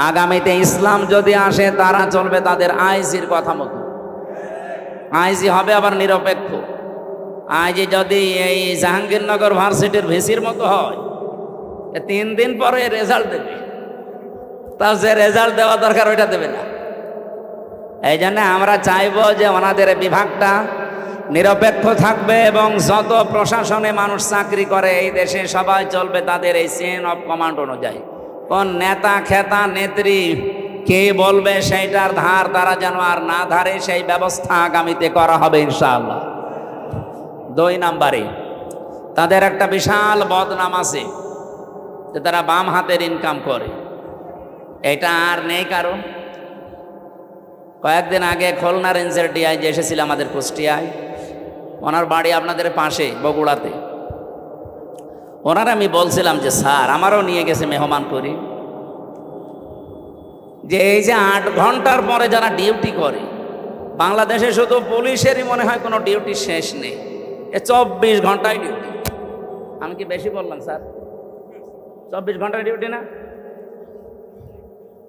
আগামীতে ইসলাম যদি আসে তারা চলবে তাদের আইজির কথা মতো। আইজি হবে আবার নিরপেক্ষ। আইজি যদি এই জাহাঙ্গীরনগর ভার্সিটির ভিসির মতো হয়, 3 দিন পরে রেজাল্ট দেবে, তাও যে রেজাল্ট দেওয়া দরকার ওইটা দেবে না। এই জন্য আমরা চাইবো যে ওনাদের বিভাগটা নিরপেক্ষ থাকবে এবং যত প্রশাসনে মানুষ চাকরি করে এই দেশে সবাই চলবে তাদের এই চেইন অফ কমান্ড অনুযায়ী। কোন নেতা খেতা নেত্রী কে বলবে সেইটার ধার তারা যেন আর না ধারে, সেই ব্যবস্থা আগামীতে করা হবে ইনশাআল্লাহ। 2 নম্বরে তাদের একটা বিশাল বদনাম আছে যে তারা বাম হাতের ইনকাম করে। এটা আর নেই কারণ। কয়েকদিন আগে খুলনা রেঞ্জের ডিআইজি এসেছিল আমাদের কুষ্টিয়ায়, ওনার বাড়ি আপনাদের পাশে বগুড়াতে। ওনার আমি বলছিলাম যে স্যার আমারও নিয়ে গেছে মেহমান করি, যে এই যে 8 ঘন্টার পরে যারা ডিউটি করে, বাংলাদেশে শুধু পুলিশেরই মনে হয় কোনো ডিউটি শেষ নেই, 24 ঘন্টায় ডিউটি। আমি কি বেশি বললাম স্যার? 24 ঘন্টায় ডিউটি না?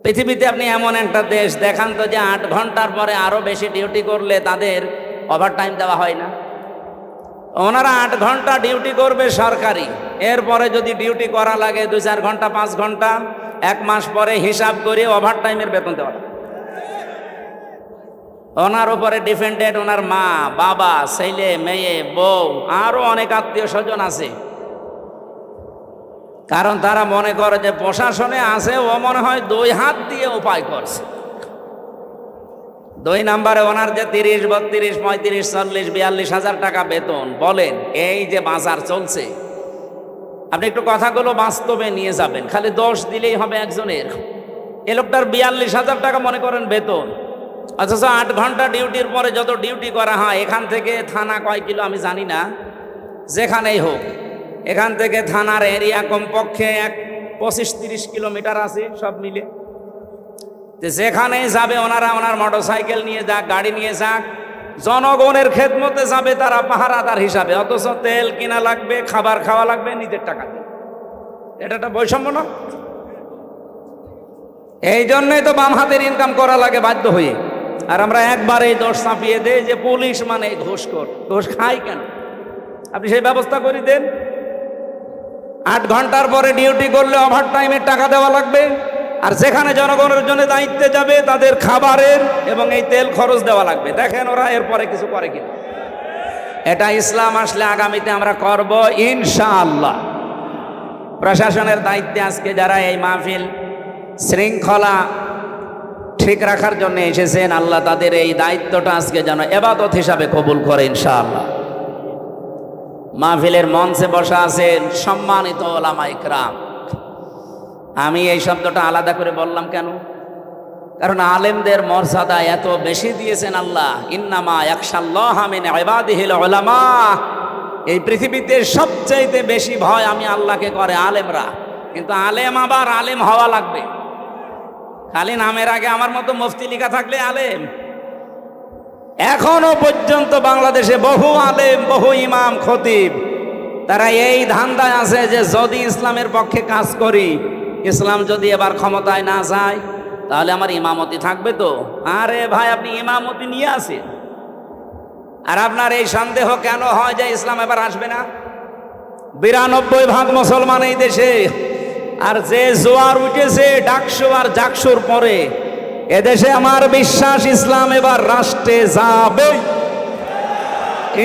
পৃথিবীতে আপনি এমন একটা দেশ দেখান তো যে 8 ঘন্টার পরে আরো বেশি ডিউটি করলে তাদের ওভারটাইম দেওয়া হয় না। ওনারা 8 ঘন্টা ডিউটি করবে সরকারি, এরপরে যদি ডিউটি করা লাগে 2-4 ঘন্টা 5 ঘন্টা, 1 মাস পরে হিসাব করে ওভারটাইমের বেতন দেওয়া। ওনার উপরে ডিপেন্ডেন্ট ওনার মা বাবা ছেলে মেয়ে বউ আরো অনেক আত্মীয় স্বজন আছে, কারণ তারা মনে করে যে প্রশাসনে আছে, ও মনে হয় 2 হাত দিয়ে উপায় করছে। 2 নম্বরে ওনার যে 30, 32, 35, 40, 42 হাজার টাকা বেতন, বলেন এই যে বাজার চলছে, আপনি একটু কথাগুলো বাস্তবে নিয়ে যাবেন। খালি দোষ দিলেই হবে একজনের। এ লোকটার 42 হাজার টাকা মনে করেন বেতন, অথচ 8 ঘন্টা ডিউটির পরে যত ডিউটি করা হয়, এখান থেকে থানা কয় কিলো আমি জানি না, যেখানেই হোক এখান থেকে থানার এরিয়া কমপক্ষে 25-30 কিলোমিটার আছে সব মিলে। যেখানে যাবে ওনারা ওনার মোটরসাইকেল নিয়ে যাক, গাড়ি নিয়ে যাক, জনগণের খেদমতে যাবে তারা পাহারাদার হিসাবে, অথচ তেল কিনা লাগবে, খাবার খাওয়া লাগবে নিজের টাকা দিয়ে। এটা একটা বৈষম্য না? এই জন্যই তো বাম হাতের ইনকাম করা লাগে বাধ্য হয়ে। আর আমরা একবার এই দোষ চাপিয়ে দেই যে পুলিশ মানে ঘুষখোর, ঘুষ খায় কেন? আপনি সেই ব্যবস্থা করে দেন। 8 ঘন্টার পরে ডিউটি করলে ওভারটাইমের টাকা দেওয়া লাগবে, আর যেখানে জনগণের জন্য দায়িত্বে যাবে তাদের খাবারের এবং এই তেল খরচ দেওয়া লাগবে। দেখেন ওরা এরপরে কিছু করে কিনা। এটা ইসলাম আসলে আগামীতে আমরা করব ইনশাআল্লাহ। প্রশাসনের দায়িত্বে আজকে যারা এই মাহফিল শৃঙ্খলা ঠিক রাখার জন্য এসেছেন, আল্লাহ তাদের এই দায়িত্বটা আজকে যেন ইবাদত হিসাবে কবুল করে ইনশাআল্লাহ। মাহফিলের মঞ্চে বসা আছেন সম্মানিত ওলামা ইকরাম। আমি এই শব্দটা আলাদা করে বললাম কেন? কারণ আলেমদের মর্যাদা এত বেশি দিয়েছেন আল্লাহ। ইন্নামা ইয়াখশাল্লাহা মিন ইবাদিহিল উলামা। এই পৃথিবীতে সবচাইতে বেশি ভয় আমি আল্লাহকে করে আলেমরা। কিন্তু আলেম আবার আলেম হওয়া লাগবে। খালি নামের আগে আমার মতো মুফতি লেখা থাকলে আলেম? এখনো পর্যন্ত বাংলাদেশে বহু আলেম, বহু ইমাম, খতিব, তারা এই ধান্দায় আছে যে যদি ইসলামের পক্ষে কাজ করি, ইসলাম যদি এবার ক্ষমতায় না যায় তাহলে আমার ইমামতি থাকবে তো। আরে ভাই, আপনি ইমামতি নিয়ে আসেন, আর আপনার এই সন্দেহ কেন হয় যে ইসলাম এবার আসবে না? 92% মুসলমান এই দেশে, আর যে জোয়ার উঠেছে ডাকসু আর জাকসুর পরে, এদেশে আমার বিশ্বাস ইসলাম এবার রাষ্ট্রে যাবে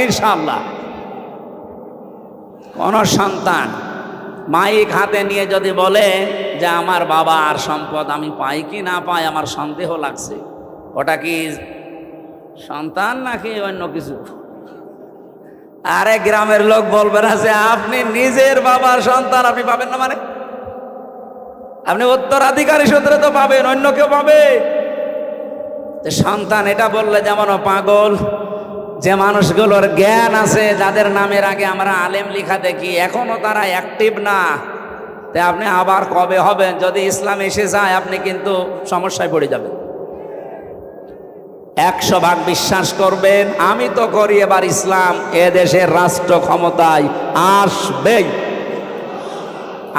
ইনশাআল্লাহ। কোন সন্তান মাইক হাতে নিয়ে যদি বলে যে আমার বাবার সম্পদ আমি পাই কি না পাই আমার সন্দেহ লাগছে, ওটা কি সন্তান নাকি অন্য কিছু? আরে গ্রামের লোক বলবে না যে আপনি নিজের বাবার সন্তান আপনি পাবেন না, মানে আপনি উত্তরাধিকারী সূত্রে তো পাবেন, অন্য কেউ পাবে? সন্তান এটা বললে যেমন পাগল। যে মানুষগুলোর জ্ঞান আছে, যাদের নামের আগে আমরা আলেম লেখা দেখি, এখনো তারা অ্যাক্টিভ না। তাই আপনি আবার কবে হবেন? যদি ইসলাম এসে যায় আপনি কিন্তু সমস্যায় পড়ে যাবেন। 100% বিশ্বাস করবেন, আমি তো করি এবার ইসলাম এ দেশের রাষ্ট্র ক্ষমতায় আসবেই।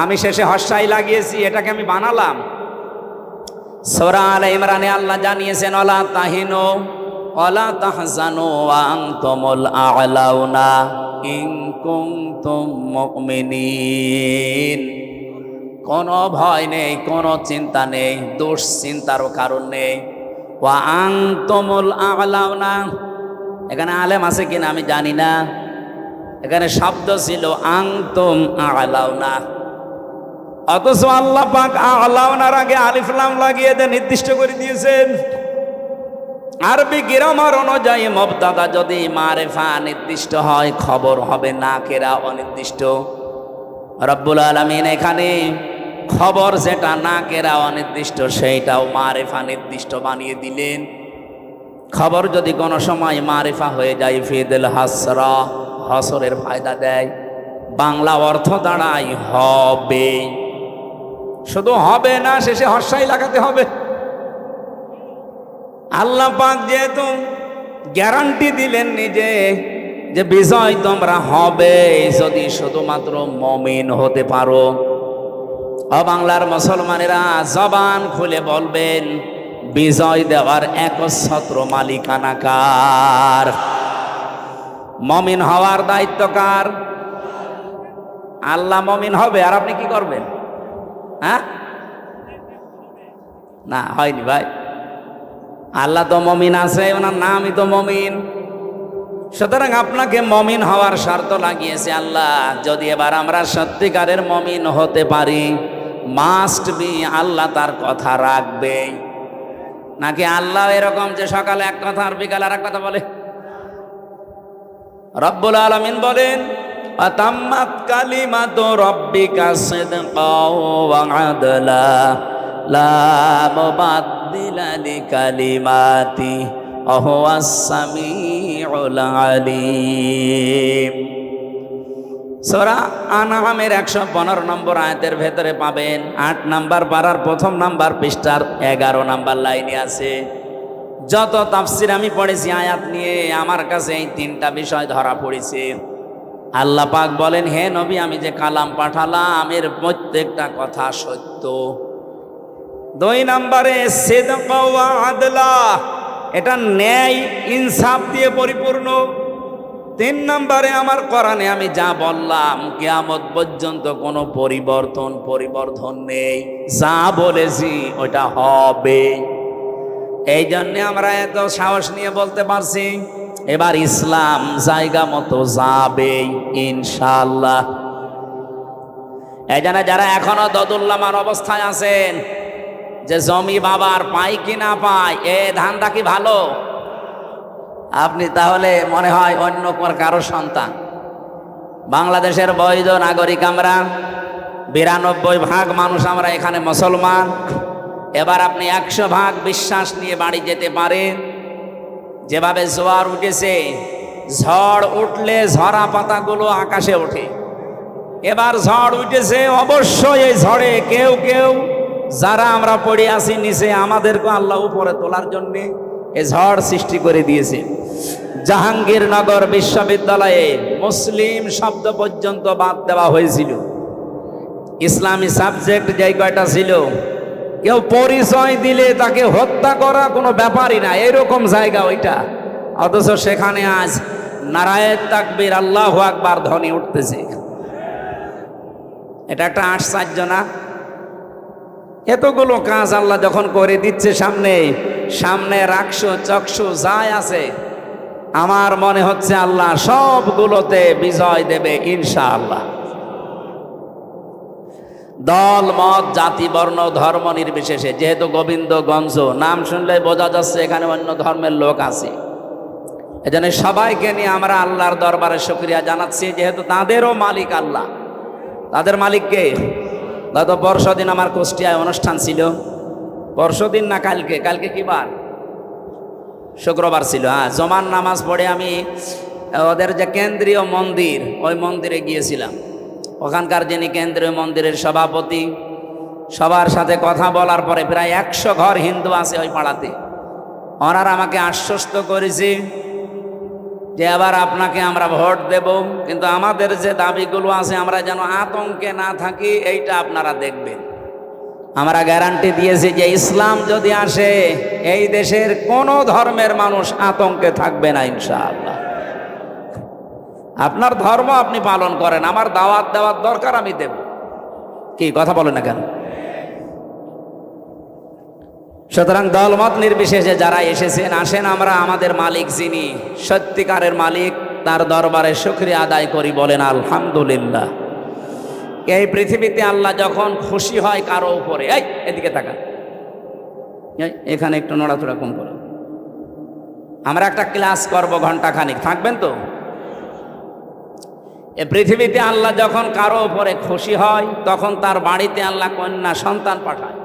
আমি শেষে হর্ষাই লাগিয়েছি, এটাকে আমি বানালাম। সূরা আলে ইমরানে আল্লাহ জানিয়েছেন ওয়ালা তাহিনু ওয়ালা তাহজানু ওয়া আনতুমুল আ'লাউনা ইন কুনতুম মুমিনিন। কোনো ভয় নেই, কোনো চিন্তা নেই, দুশ্চিন্তারও কারণ নেই। ওয়া আনতুমুল আ'লাউনা, এখানে আলেম আছে কিনা আমি জানি না, এখানে শব্দ ছিল আনতুম আ'লাউনা, অথচ আল্লাহ পাক আ'লাউনার আগে আলিফ লাম লাগিয়ে দিয়ে নির্দিষ্ট করে দিয়েছেন। আরবি গ্রামার অনুযায়ী মুবতাদা যদি মারিফা নির্দিষ্ট হয়, খবর হবে নাকেরা অনির্দিষ্ট। রব্বুল আলামিন এখানে খবর যেটা নাকেরা অনির্দিষ্ট সেইটাও মারিফা নির্দিষ্ট বানিয়ে দিলেন। খবর যদি কোনো সময় মারিফা হয়ে যায় ফিদুল হাসরা, হসরের ফায়দা দেয়। বাংলা অর্থ দাঁড়ায় হবে, শুধু হবে না, শেষে হর্ষাই লাগাতে হবে। আল্লাহ পাক যেহেতু গ্যারান্টি দিলেন নিজে যে বিজয় তোমরা হবে যদি শুধুমাত্র মুমিন হতে পারো। বাংলার মুসলমানেরা জবান খুলে বলবেন বিজয় দেওয়ার একচ্ছত্র মালিকানা কার? মুমিন হওয়ার দায়িত্ব কার? আল্লাহ মুমিন হবে আর আপনি কি করবেন? হ্যাঁ, না হয়নি ভাই। আল্লাহ তো মুমিন আছে, ওনার নামই তো মুমিন। সুতরাং আপনাকে মুমিন হওয়ার শর্ত লাগিয়েছে আল্লাহ। যদি এবার আমরা সত্যিকারের মুমিন হতে পারি, মাস্ট বি আল্লাহ তার কথা রাখবে। নাকি আল্লাহ এরকম যে সকালে এক কথা আর বিকালে আর এক কথা বলে? রব্বুল আলামিন বলেন আতাম্মাত কালিমাতু রাব্বিকা সিদকাও ওয়া আদলা লা মুবাদদিলা লিকালিমাতি ওয়া হুয়াস সামিউল আলিম। সূরা আনআমের 115 নম্বর আয়াতের ভেতরে পাবেন 8 নাম্বার পারার প্রথম নাম্বার পৃষ্ঠার 11 নাম্বার লাইনে আছে। যত তাফসির আমি পড়েছি আয়াত নিয়ে, আমার কাছে এই তিনটা বিষয় ধরা পড়েছে। আল্লাহ পাক বলেন, হে নবী, আমি যে কালাম পাঠালাম এর প্রত্যেকটা কথা সত্য। 2 নম্বরে সিদক ওয়া আদলা, এটা ন্যায় ইনসাফ দিয়ে পরিপূর্ণ। 3 নম্বরে আমার কোরআনে আমি যা বললাম কিয়ামত পর্যন্ত কোনো পরিবর্ধন নেই। যা বলেছি ওটা হবে। এই জন্যে আমরা এত সাহস নিয়ে বলতে পারছি এবার ইসলাম জায়গা মতো যাবে ইনশাআল্লাহ। এই জন্য যারা এখনো দদুল্লামার অবস্থায় আছেন যে জমি বাবার পাই কি না পাই, এ ধান্দা কি ভালো? আপনি তাহলে মনে হয় অন্য কারো সন্তান। বাংলাদেশের বৈধ নাগরিক আমরা, 92% মানুষ আমরা এখানে মুসলমান। এবার আপনি 100% বিশ্বাস নিয়ে বাড়ি যেতে পারেন। যেভাবে জোয়ার উঠেছে, ঝড় উঠলে ঝরা পাতাগুলো আকাশে ওঠে। এবার ঝড় উঠেছে, অবশ্যই এই ঝড়ে কেউ কেউ যারা আমরা পড়ে আছি নিচে, আমাদেরকে আল্লাহ উপরে তোলার জন্য এই ঝড় সৃষ্টি করে দিয়েছে। জাহাঙ্গীরনগর বিশ্ববিদ্যালয়ে মুসলিম শব্দ পর্যন্ত বাদ দেওয়া হয়েছিল। ইসলামী সাবজেক্ট যেই কয়টা ছিল, কেউ পরিচয় দিলে তাকে হত্যা করা কোনো ব্যাপারই না, এরকম জায়গা ওইটা। অথচ সেখানে আজ নারায়ে তাকবীর আল্লাহু আকবার ধ্বনি উঠতেছে। এটা একটা আশ্চর্য না? এতগুলো কাজ আল্লাহ যখন করে দিচ্ছে সামনে রাখছো চক্ষু যাই আছে, আমার মনে হচ্ছে আল্লাহ সবগুলোতে বিজয় দেবে ইনশাআল্লাহ। দল মত জাতি বর্ণ ধর্ম নির্বিশেষে, যেহেতু গোবিন্দগঞ্জ নাম শুনলে বোঝা যাচ্ছে এখানে অন্য ধর্মের লোক আছে, এজন্য সবাইকে নিয়ে আমরা আল্লাহর দরবারে শুকরিয়া জানাচ্ছি, যেহেতু তাদেরও মালিক আল্লাহ। তাদের মালিককে গত পরশুদিন আমার কুষ্টিয়ায় অনুষ্ঠান ছিল। পরশুদিন না কালকে কি বার? শুক্রবার ছিল। হ্যাঁ, জমান নামাজ পড়ে আমি ওদের যে কেন্দ্রীয় মন্দির, ওই মন্দিরে গিয়েছিলাম। ওখানকার যিনি কেন্দ্রীয় মন্দিরের সভাপতি, সবার সাথে কথা বলার পরে প্রায় 100 ঘর হিন্দু আছে ওই পাড়াতে। ওনারা আমাকে আশ্বস্ত করেছে যে এবার আপনাকে আমরা ভোট দেব, কিন্তু আমাদের যে দাবিগুলো আছে আমরা যেন আতঙ্কে না থাকি, এইটা আপনারা দেখবেন। আমরা গ্যারান্টি দিয়েছি যে ইসলাম যদি আসে এই দেশের কোনো ধর্মের মানুষ আতঙ্কে থাকবে না ইনশাআল্লাহ। আপনার ধর্ম আপনি পালন করেন, আমার দাওয়াত দেওয়ার দরকার আমি দেব, কি কথা বলেন না কেন? সুতরাং দলমত নির্বিশেষে যারা এসেছেন আসেন, আমরা আমাদের মালিক যিনি সত্যিকারের মালিক তার দরবারে শুকরিয়া আদায় করি, বলেন আলহামদুলিল্লাহ। এই পৃথিবীতে আল্লাহ যখন খুশি হয় কারো উপরে, এই এদিকে তাকান, এখানে একটু নড়াচড়া কম করো, আমরা একটা ক্লাস করব ঘন্টাখানিক, থাকবেন তো? এই পৃথিবীতে আল্লাহ যখন কারো উপরে খুশি হয় তখন তার বাড়িতে আল্লাহ কন্যা সন্তান পাঠায়।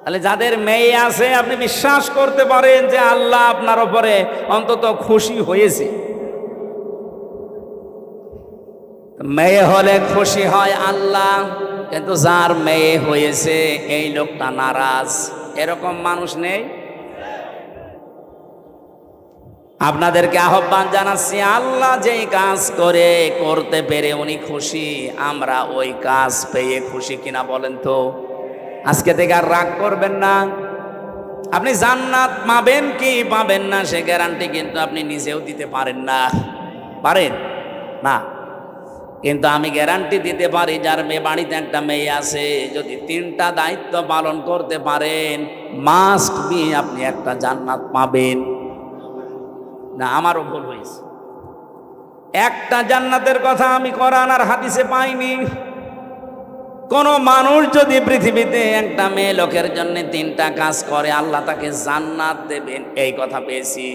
তাহলে যাদের মেয়ে আছে আপনি বিশ্বাস করতে পারেন যে আল্লাহ আপনার উপরে অন্তত খুশি হয়েছে। মেয়ে হলে খুশি হয় আল্লাহ, কিন্তু যার মেয়ে হয়েছে এই লোকটা নারাজ, এরকম মানুষ নেই? আপনাদেরকে আহ্বান জানাচ্ছি, আল্লাহ যেই কাজ করতে পেরে উনি খুশি, আমরা ওই কাজ পেয়ে খুশি কিনা বলেন তো? আজকে থেকে আর রাগ করবেন না। আপনি জান্নাত পাবেন কি পাবেন না সে গ্যারান্টি কিন্তু আপনি নিজেও দিতে পারেন না, পারেন না? কিন্তু আমি গ্যারান্টি দিতে পারি, যার মেয়ে বাড়িতে একটা মেয়ে আছে, যদি 3টা দায়িত্ব পালন করতে পারেন মাস্ট বি আপনি একটা জান্নাত পাবেন। না আমারও ভুল হয়েছে, একটা জান্নাতের কথা আমি কোরআন আর হাদিসে পাইনি। কোন মানুষ যদি পৃথিবীতে একটা মেয়ে লোকের জন্য 3টা কাজ করে আল্লাহ তাকে জান্নাত দেবেন, এই কথা পেয়েছি।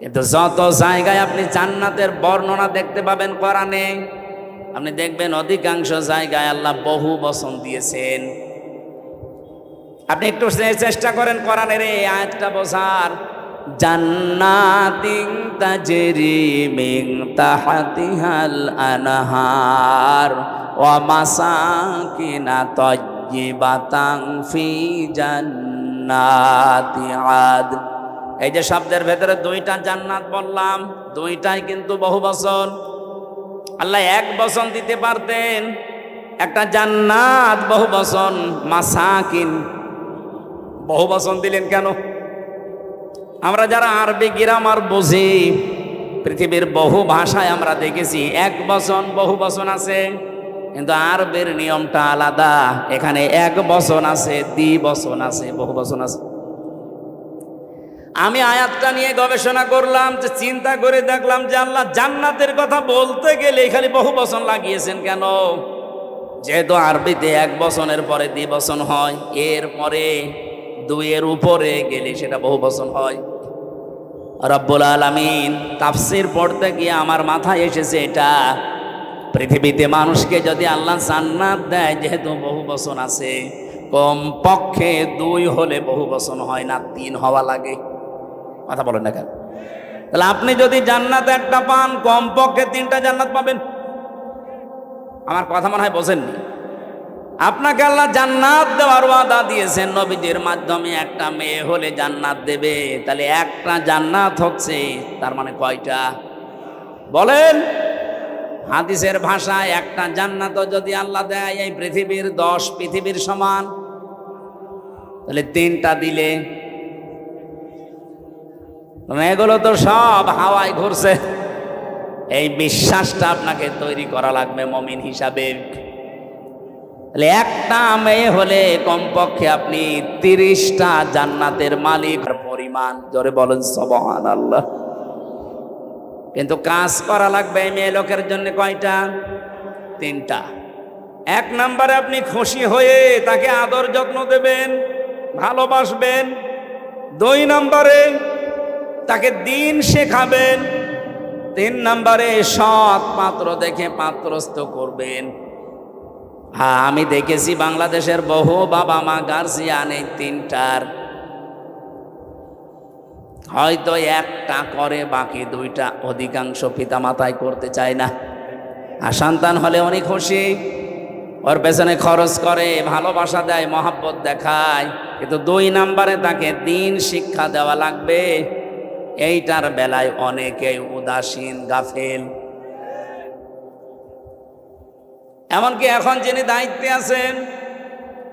কিন্তু যত জায়গায় আপনি জান্নাতের বর্ণনা দেখতে পাবেন কোরআনে, আপনি দেখবেন অধিকাংশ জায়গায় আল্লাহ বহু বচন দিয়েছেন। আপনি একটু চেষ্টা করেন কোরআনের এই আয়াতটা বোঝার। জান্নাতিন তাজরি মিন তাহতিহাল আনহার ওয়া মাসাকিনা তাইয়্যিবাতান ফি জান্নাতি আদন। এই যে শব্দের ভেতরে 2টা জান্নাত বললাম, 2টাই কিন্তু বহু বচন। আল্লাহ এক বচন দিতে পারতেন, একটা জান্নাত বহু বচন, মাসাকিন বহু বচন দিলেন কেন? আমরা যারা আরবি গ্রামার বুঝি, পৃথিবীর বহু ভাষায় আমরা দেখেছি এক বচন বহু বচন আছে, কিন্তু আরবের নিয়মটা আলাদা। এখানে এক বচন আছে, দ্বিবচন আছে, বহু বচন আছে। আমি আয়াতটা নিয়ে গবেষণা করলাম, যে চিন্তা করে দেখলাম যে আল্লাহ জান্নাতের কথা বলতে গেলে এখানে বহু বচন লাগিয়েছেন কেন? যেহেতু আরবিতে এক বচনের পরে দ্বিবচন হয়, এরপরে 2-এর উপরে গেলে সেটা বহু বচন হয়। রব্বুল আলামিন তাফসীর পড়তে গিয়ে আমার মাথায় এসেছে এটা, পৃথিবীতে মানুষকে যদি আল্লাহ জান্নাত দেয়, যেহেতু বহু বচন আছে, কম পক্ষে 2 হলে বহু বচন হয় না, 3 হওয়া লাগে। কথা বলেন না কেন? তাহলে আপনি যদি জান্নাত একটা পান, কম পক্ষে 3টা জান্নাত পাবেন। আমার কথা মনে হয় বোঝেননি। আপনাকে আল্লাহ জান্নাত দেওয়ার ওয়াদা দিয়েছেন নবীজির মাধ্যমে, একটা মেয়ে হলে জান্নাত দেবে। তাহলে একটা জান্নাত হচ্ছে, তার মানে কয়টা বলেন? হাদিসের ভাষায় একটা জান্নাতও যদি আল্লাহ দেয় এই পৃথিবীর 10 পৃথিবীর সমান, তাহলে 3টা দিলে এগুলো তো সব হাওয়ায় ঘুরছে। এই বিশ্বাসটা আপনাকে তৈরি করা লাগবে মুমিন হিসাবে। তাহলে একটা মেয়ে হলে কমপক্ষে আপনি 30টা জান্নাতের মালিক পরিমাণ। জোরে বলেন সুবহানাল্লাহ। কিন্তু কাজ করা লাগবে এই মেয়ে লোকের জন্য কয়টা? 3টা। 1 নম্বরে আপনি খুশি হয়ে তাকে আদর যত্ন দেবেন, ভালোবাসবেন। 2 নম্বরে তাকে দিন শেখাবেন। 3 নম্বরে সৎ পাত্র দেখে পাত্রস্থ করবেন। হ্যাঁ, আমি দেখেছি বাংলাদেশের বহু বাবা মা গার্জিয়ান এই 3টার হয়তো একটা করে, বাকি 2টা অধিকাংশ পিতা মাতাই করতে চায় না। আর সন্তান হলে অনেক খুশি, ওর পেছনে খরচ করে, ভালোবাসা দেয়, মহাব্বত দেখায়, কিন্তু 2 নম্বরে তাকে দিন শিক্ষা দেওয়া লাগবে। এইটার বেলায় অনেকেই উদাসীন, গাফেল। এমনকি এখন যিনি দায়িত্বে আছেন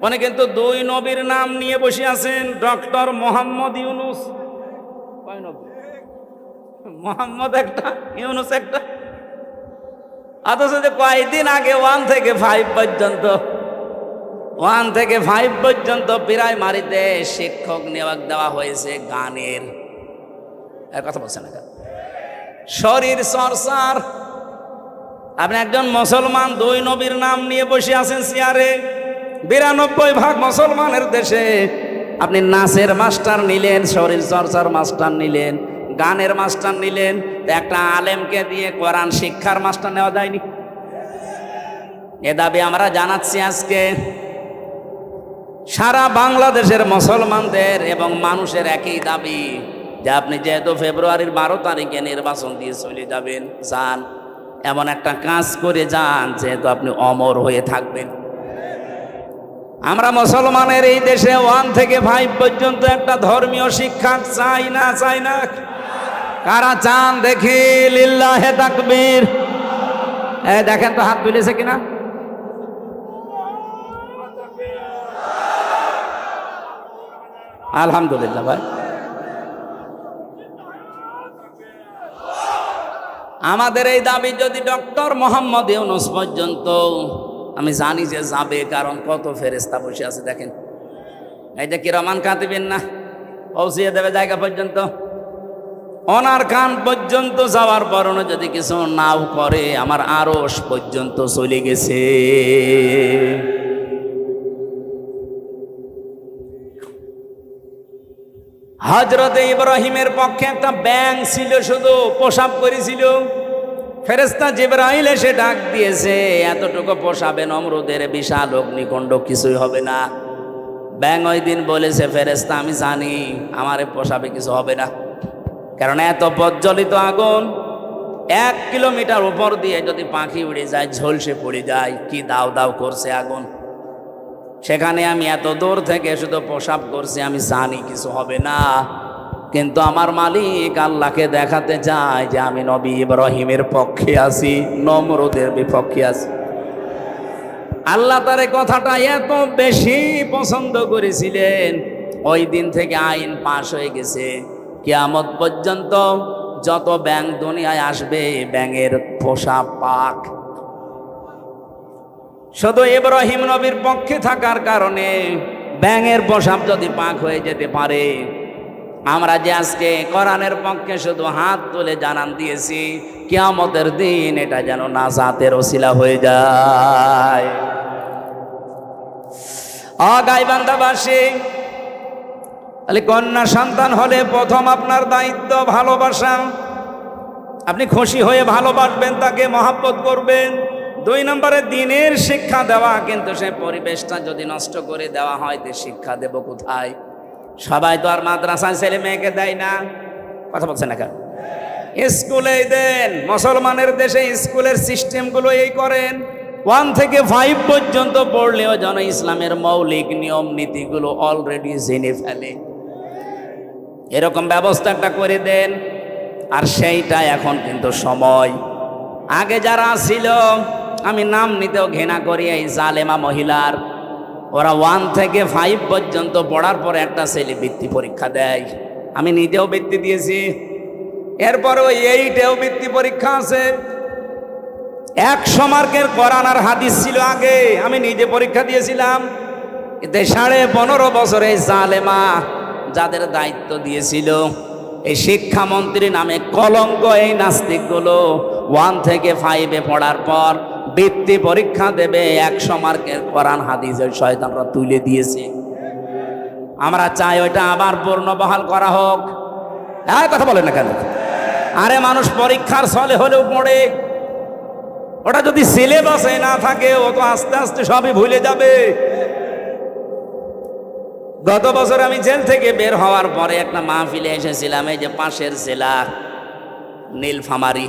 উনি কিন্তু দুই নবীর নাম নিয়ে বসে আছেন, ডক্টর মোহাম্মদ ইউনুস। কয় নবী? মোহাম্মদ একটা, ইউনুস একটা। অথচ যে কয়েকদিন আগে 1 থেকে 5 পর্যন্ত 1 থেকে 5 পর্যন্ত প্রাইমারিতে শিক্ষক নিয়োগ দেওয়া হয়েছে গানের। এর কথা বলছেন না, শরীর চর্চার। আপনি একজন মুসলমান 2 নবীর নাম নিয়ে বসে আছেন চেয়ারে। 92% মুসলমানের দেশে আপনি নাচের মাস্টার নিলেন, শরীর চর্চার মাস্টার নিলেন, গানের মাস্টার নিলেন, একটা আলেমকে দিয়ে কোরআন শিক্ষার মাস্টার নেওয়া যায়নি? এ দাবি আমরা জানাচ্ছি আজকে। সারা বাংলাদেশের মুসলমানদের এবং মানুষের একই দাবি যে আপনি যেহেতু ফেব্রুয়ারির 12 তারিখে নির্বাচন দিয়ে চলে যাবেন, যান, এমন একটা কাজ করে যান যেহেতু আপনি অমর হয়ে থাকবেন। আমরা মুসলমানের এই দেশে 1 থেকে 5 পর্যন্ত একটা ধর্মীয় শিক্ষা চাই না? চাই না? কারা চান দেখি? লিল্লাহে তাকবীর। দেখেন তো হাত তুলেছে কিনা? আলহামদুলিল্লাহ ভাই। আমাদের এই দাবি যদি ডক্টর মোহাম্মদ ইউনুস পর্যন্ত, আমি জানি যে যাবে, কারণ কত ফেরেশতা বসে আছে দেখেন। এই যে কিরামান কাতিবিন না, পৌঁছিয়ে দেবে জায়গা পর্যন্ত। ওনার কান পর্যন্ত যাওয়ার পর যদি কিছু নাও করে, আমার আরশ পর্যন্ত চলে গেছে। হযরতে ইব্রাহিমের পক্ষে একটা ব্যাঙ ছিল, শুধু প্রসাব করেছিল। ফেরেশতা জিবরাইল এসে ডাক দিয়েছে, এতটুকু পোষাবে নমরুদের বিশাল অগ্নিকুণ্ড, কিছুই হবে না। ব্যাঙ ওই দিন বলেছে, ফেরেশতা আমি জানি আমার পোষাবে, কিছু হবে না, কারণ এত প্রজ্বলিত আগুন 1 কিলোমিটার উপর দিয়ে যদি পাখি উড়ে যায়, ঝলসে পড়ে যায়, কি দাও দাও করছে আগুন। সেখানে আমি এত দূর থেকে শুধু প্রসাব করছি, আমি জানি কিছু হবে না, কিন্তু আমার মালিক আল্লাহকে দেখাতে চায় যে আমি নবী ইব্রাহিমের পক্ষে আছি, নমরুদের বিপক্ষে আছি। আল্লাহ তার এই কথাটা এত বেশি পছন্দ করেছিলেন, ওই দিন থেকে আইন পাশ হয়ে গেছে, কিয়ামত পর্যন্ত যত ব্যাঙ দুনিয়ায় আসবে, ব্যাঙের পোষা পাক। শুধু ইব্রাহিম নবীর পক্ষে থাকার কারণে ব্যাঙের পোশাক যদি পাক হয়ে যেতে পারে, আমরা যে আজকে কোরআনের পক্ষে শুধু হাত তুলে জানান দিয়েছি, কিয়ামতের দিন এটা যেন নাজাতের ওসিলা হয়ে যায়। গাইবান্ধাবাসী, তাহলে কন্যা সন্তান হলে প্রথম আপনার দায়িত্ব ভালোবাসা। আপনি খুশি হয়ে ভালোবাসবেন, তাকে মহাব্বত করবেন। 2 নম্বরে দিনের শিক্ষা দেওয়া, কিন্তু সে পরিবেশটা যদি নষ্ট করে দেওয়া হয়, তো শিক্ষা দেব কোথায়? সবাই তো আর মাদ্রাসায় ছেলে মেয়েকে দেয় না, কথা বলছে না কেন? স্কুলেই দেন। মুসলমানের দেশে স্কুলের সিস্টেমগুলো এই করেন, 1 থেকে 5 পর্যন্ত পড়লেও যেন ইসলামের মৌলিক নিয়ম নীতিগুলো অলরেডি জেনে ফেলে, এরকম ব্যবস্থা একটা করে দেন। আর সেইটা এখন কিন্তু সময়। আগে যারা ছিল, আমি নাম নিতেও ঘৃণা করি, এই জালেমা মহিলার, ওরা 1 থেকে 5 পর্যন্ত পড়ার পরে একটা ছেলে বৃত্তি পরীক্ষা দেয়। আমি নিজেও বৃত্তি দিয়েছি। এরপরেও 8এও বৃত্তি পরীক্ষা আছে। 100 মার্কের কোরআন আর হাদিস ছিল আগে, আমি নিজে পরীক্ষা দিয়েছিলাম। এতে 15.5 বছরে জালেমা যাদের দায়িত্ব দিয়েছিল, এই শিক্ষামন্ত্রী নামে কলঙ্ক, এই নাস্তিকগুলো 1 থেকে 5-এ পড়ার পর বৃত্তি পরীক্ষা দেবে, 100 মার্কের কোরআন হাদিস ওই শয়তানরা তুলে দিয়েছে। আমরা চাই ওইটা আবার পূর্ণবহাল করা হোক। কথা বলেন না কেন? আরে মানুষ পরীক্ষার ছলে হলেও পড়ে, ওটা যদি সিলেবাসে না থাকে, ও তো আস্তে আস্তে সবই ভুলে যাবে। গত বছর আমি জেল থেকে বের হওয়ার পরে একটা মাহফিলে এসেছিলাম, এই যে পাশের জেলা নীলফামারী।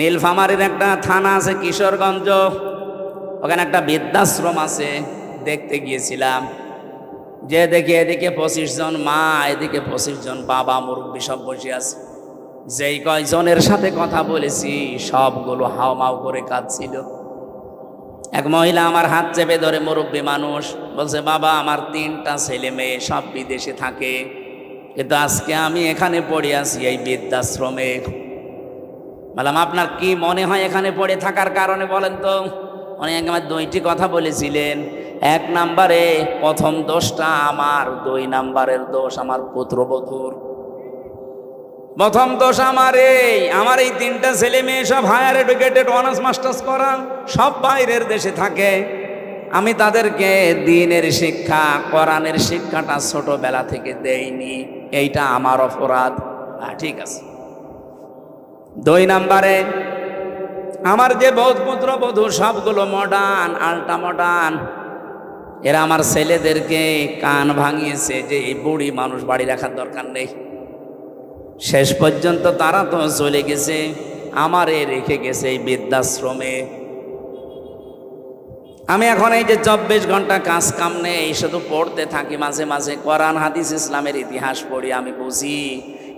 নীলফামারীর একটা থানা আছে কিশোরগঞ্জ, ওখানে একটা বৃদ্ধাশ্রম আছে, দেখতে গিয়েছিলাম। যে দেখি এদিকে 25 জন মা, এদিকে 25 জন বাবা, মুরব্বী সব বসে আছে। যেই কয়জনের সাথে কথা বলেছি, সবগুলো হাওমাও করে কাঁদছিল। এক মহিলা আমার হাত চেপে ধরে, মুরব্বী মানুষ, বলছে বাবা আমার 3টা ছেলে মেয়ে সব বিদেশে থাকে, কিন্তু আজকে আমি এখানে পড়ে আছি এই বৃদ্ধাশ্রমে। বললাম আপনার কি মনে হয় এখানে পড়ে থাকার কারণে বলেন তো? উনি আমার 2টি কথা বলেছিলেন। 1 নম্বরে প্রথম দোষটা আমার, 2 নম্বরের দোষ আমার পুত্রবধূর। প্রথম দোষ আমার এই 3টা ছেলে মেয়ে সব হায়ার এডুকেটেড, অনার্স মাস্টার্স করা, সব বাইরের দেশে থাকে। আমি তাদেরকে দ্বীনের শিক্ষা, কোরআনের শিক্ষাটা ছোটবেলা থেকে দেইনি, এইটা আমার অপরাধ। ঠিক আছে। 2 নম্বরে আমার যে পুত্র বধূ সবগুলো মডার্ন, আল্ট্রা মডার্ন, এরা আমার ছেলেদেরকে কান ভাঙিয়েছে যে এই বুড়ি মানুষ বাড়ি রাখার দরকার নেই। শেষ পর্যন্ত তারা তো চলে গেছে, আমারে রেখে গেছে এই বৃদ্ধাশ্রমে। আমি এখন এই যে 24 ঘন্টা কাজ কাম নেই, শুধু পড়তে থাকি, মাঝে মাঝে কোরআন হাদিস ইসলামের ইতিহাস পড়ি। আমি বুঝি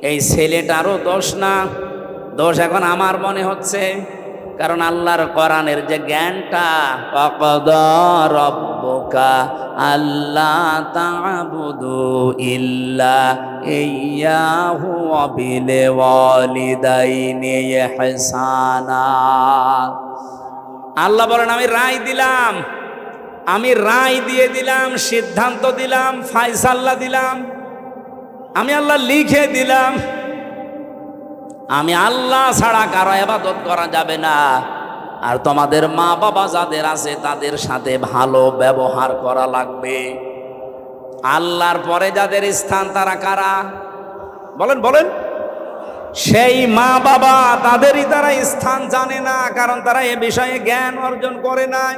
এই ছেলেটারও দোষ না, দোষ এখন আমার মনে হচ্ছে। কারণ আল্লাহর কোরআনের যে জ্ঞানটা, ওয়াকাদা রাব্বুকা আল্লা তা'বুদু ইল্লা ইয়্যাহু ওয়া বিল ওয়ালিদাইনি ইহসানা। আল্লাহ বলেন আমি রায় দিলাম, আমি রায় দিয়ে দিলাম, সিদ্ধান্ত দিলাম, ফায়সালা দিলাম, আমি আল্লাহ লিখে দিলাম, আমি আল্লাহ ছাড়া কারো ইবাদত করা যাবে না। আর তোমাদের মা বাবা যাদের আছে তাদের সাথে ভালো ব্যবহার করা লাগবে। আল্লাহর পরে যাদের স্থান তারা কারা বলেন বলেন? সেই মা বাবা, তাদেরই তারা স্থান জানে না, কারণ তারা এ বিষয়ে জ্ঞান অর্জন করে নাই।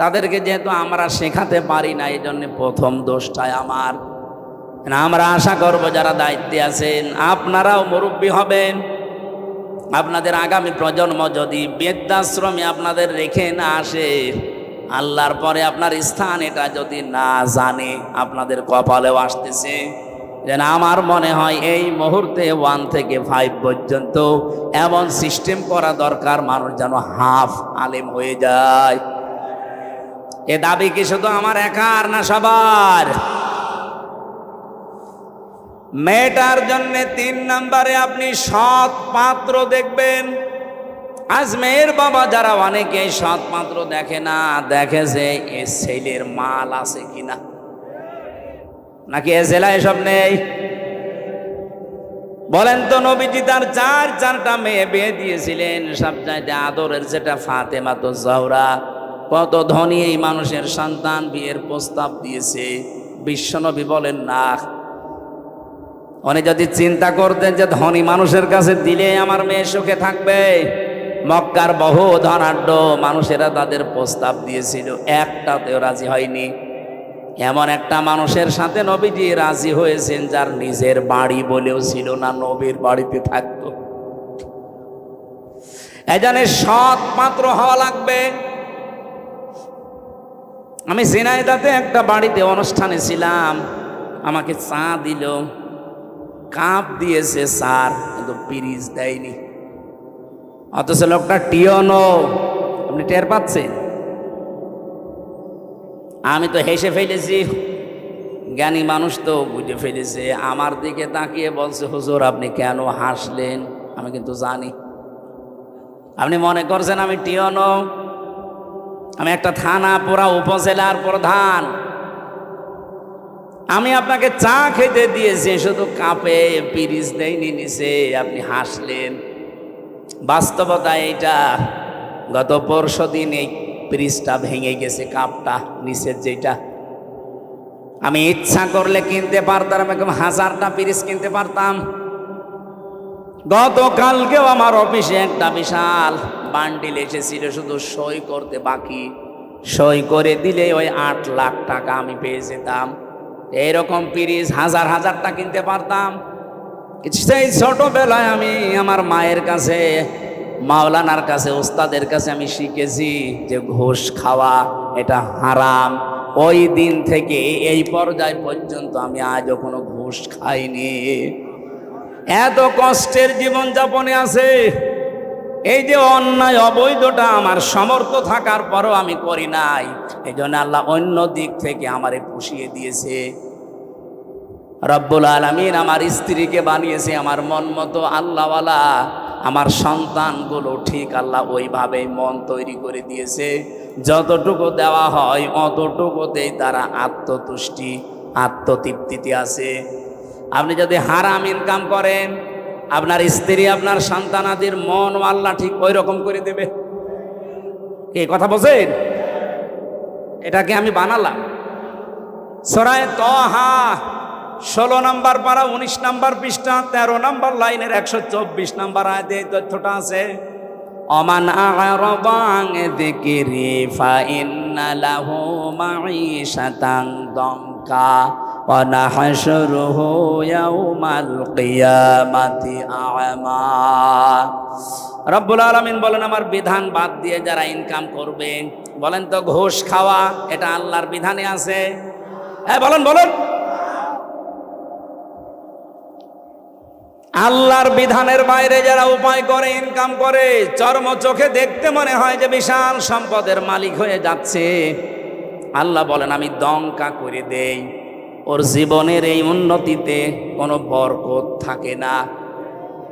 তাদেরকে যেহেতু আমরা শেখাতে পারি না, এই জন্য প্রথম দোষটাই আমার। আমরা আশা করব যারা দায়িত্বে আছেন আপনারাও মুরব্বী হবেন, আপনাদের আগামী প্রজন্ম যদি বৃদ্ধাশ্রমে আপনাদের রেখে না আসে, আল্লাহর পরে আপনার স্থান এটা যদি না জানে, আপনাদের কপালেও আসতেছে। যেন আমার মনে হয় এই মুহূর্তে 1 থেকে 5 পর্যন্ত এমন সিস্টেম করা দরকার, মানুষ যেন হাফ আলেম হয়ে যায়। এ দাবি কি শুধু আমার একার না সবার? মেয়েটার জন্য 3 নম্বরে আপনি সৎ পাত্র দেখবেন। আজ মেয়ের বাবা যারা অনেকে সৎ পাত্র দেখে না, দেখে যে এ ছেলের মাল আছে কিনা, নাকি এ জেলায় এসব নেই? বলেন তো, নবীজি তার 4টা মেয়ে বিয়ে দিয়েছিলেন, সব চাইতে আদরের যেটা ফাতেমা তো জহরা। কত ধনী এই মানুষের সন্তান বিয়ের প্রস্তাব দিয়েছে, বিশ্বনবী বলেন না। উনি যদি চিন্তা করতেন যে ধনী মানুষের কাছে দিলে আমার মেয়ে সুখে থাকবে, মক্কার বহু ধনাঢ্য মানুষেরা তাদের প্রস্তাব দিয়েছিল, একটাতেও রাজি হয়নি। এমন একটা মানুষের সাথে নবীজি রাজি হয়েছেন যার নিজের বাড়ি বলেও ছিল না, নবীর বাড়িতে থাকতো। এজন্য সৎ পাত্র হওয়া লাগবে। আমি ঝিনাইদহে একটা বাড়িতে অনুষ্ঠানে ছিলাম, আমাকে চা দিল, কাপ দিয়েছে স্যার, কিন্তু পিরিচ দেয়নি। অথচ লোকটা টিয়নো, আপনি টের পাচ্ছেন? আমি তো হেসে ফেলেছি, জ্ঞানী মানুষ তো বুঝে ফেলেছে। আমার দিকে তাকিয়ে বলছে, হুজুর আপনি কেন হাসলেন? আমি কিন্তু জানি আপনি মনে করছেন আমি টিয়নো। আমি একটা থানা পুরা উপজেলার প্রধান, আমি আপনাকে চা খেতে দিয়েছি, শুধু কাপে পিরিচ দেয়নি নিচে, আপনি হাসলেন। বাস্তবতা এইটা, গত পরশুদিন এই পিরিচটা ভেঙে গেছে, কাপটা নিচের যেটা। আমি ইচ্ছা করলে কিনতে পারতাম, এরকম 1000টা পিরিচ কিনতে পারতাম। গতকালকেও আমার অফিসে একটা বিশাল বান্ডিল এসেছিল, শুধু সই করতে বাকি, সই করে দিলে ওই 8 লাখ টাকা আমি পেয়ে যেতাম। এইরকম পিরিচ 1000টা কিনতে পারতাম। সেই ছোটবেলায় আমি আমার মায়ের কাছে, মাওলানার কাছে, ওস্তাদের কাছে আমি শিখেছি যে ঘুষ খাওয়া এটা হারাম। ওই দিন থেকে এই পর্যায় পর্যন্ত আমি আজও কোনো ঘুষ খাইনি। এত কষ্টের জীবন যাপনে আছে, এই যে অন্যায় অবৈধটা আমার সমর্থ থাকার পরও আমি করি নাই, এই জন্য আল্লাহ অন্য দিক থেকে আমারে পুষিয়ে দিয়েছে। রব্বুল আলামিন আমার স্ত্রীকে বানিয়েছে আমার মন মতো আল্লাহওয়ালা, আমার সন্তানগুলো ঠিক আল্লাহ ওইভাবেই মন তৈরি করে দিয়েছে। যতটুকু দেওয়া হয় অতটুকুতেই তারা আত্মতুষ্টি আত্মতৃপ্তিতে আছে। আপনি যদি হারাম ইনকাম করেন, আপনার স্ত্রী আপনার সন্তানাদির মন আল্লাহ ঠিক ওই রকম করে দেবে। এই কথা বলছেন? এটাকে আমি বানালাম। সূরা তাহা 16 নম্বর পারা 19 নম্বর পৃষ্ঠা 13 নম্বর লাইনের 124 নম্বর আয়াতে এই তথ্যটা আছে। অমান আ'রাদা আন যিকরি ফাইন্না লাহু মাঈশাতান দঙ্কা ওয়া নাহশুরুহু ইয়াউমাল কিয়ামাতি আ'মা। রব্বুল আলামিন বলেন, আমার বিধান বাদ দিয়ে যারা ইনকাম করবে, বলেন তো ঘুষ খাওয়া এটা আল্লাহর বিধানে আছে? হ্যাঁ বলেন বলেন। আল্লাহর বিধানের বাইরে যারা উপায় করে ইনকাম করে, চর্ম চোখে দেখতে মনে হয় যে বিশাল সম্পদের মালিক হয়ে যাচ্ছে, আল্লাহ বলেন আমি দঙ্কা করে দেই, ওর জীবনের এই উন্নতিতে কোনো বরকত থাকে না।